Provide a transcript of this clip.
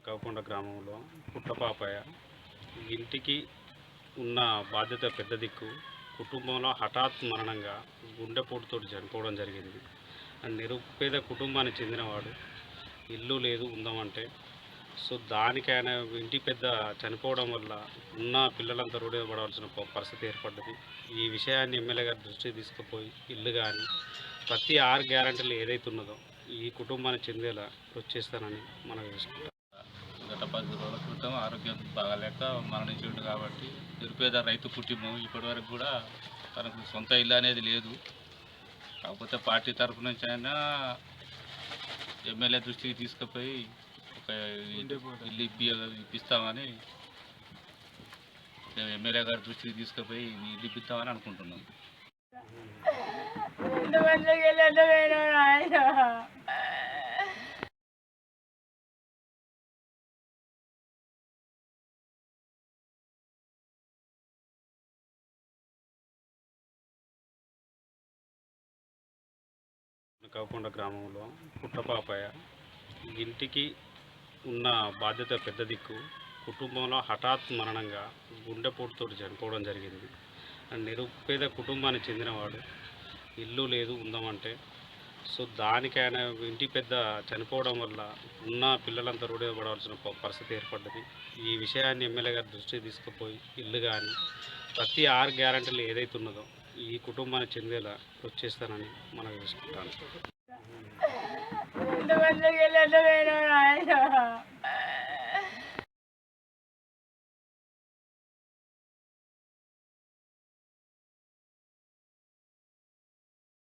కావకొండ గ్రామంలో పుట్టపాపయ్య ఇంటికి ఉన్న బాధ్యత పెద్ద దిక్కు కుటుంబంలో హఠాత్ మరణంగా గుండెపోటుతో చనిపోవడం జరిగింది. నిరుపేద కుటుంబానికి చెందినవాడు. ఇల్లు లేదు ఉందామంటే. సో దానికి ఆయన ఇంటి పెద్ద చనిపోవడం వల్ల ఉన్న పిల్లలంతా రోడ్డు మీద పడవలసిన పరిస్థితి ఏర్పడ్డది. ఈ విషయాన్ని ఎమ్మెల్యే గారి దృష్టికి తీసుకుపోయి ఇల్లు కానీ ప్రతి 6 గ్యారెంటీలు ఏదైతే ఉన్నదో ఈ కుటుంబానికి చెందేలా కృషి చేస్తానని మనం చేసుకుంటాం. గత 10 రోజుల క్రితం ఆరోగ్యం బాగాలేక మరణించిండు కాబట్టి నిరుపేద రైతు కుటుంబం ఇప్పటివరకు కూడా తనకు సొంత ఇల్లు అనేది లేదు. కాకపోతే పార్టీ తరఫు నుంచి అయినా ఎమ్మెల్యే దృష్టికి తీసుకుపోయి ఒక ఇల్లు ఇప్పిస్తామని ఎమ్మెల్యే గారి దృష్టికి తీసుకుపోయి ఇల్లు ఇప్పిస్తామని అనుకుంటున్నాం. కావకొండ గ్రామంలో పుట్టపాపయ్య ఇంటికి ఉన్న బాధ్యత పెద్ద దిక్కు కుటుంబంలో హఠాత్ మరణంగా గుండెపోటుతో చనిపోవడం జరిగింది. నిరుపేద కుటుంబానికి చెందినవాడు. ఇల్లు లేదు ఉందామంటే. సో దానికి ఆయన ఇంటి పెద్ద చనిపోవడం వల్ల ఉన్న పిల్లలంతా రోడ్డు మీద పడవలసిన పరిస్థితి ఏర్పడ్డది. ఈ విషయాన్ని ఎమ్మెల్యే గారి దృష్టికి తీసుకుపోయి ఇల్లు కానీ ప్రతి 6 గ్యారెంటీలు ఏదైతే ఉన్నదో ఈ కుటుంబానికి చెందేలా కృషి చేస్తానని మనం చేసుకుంటాను.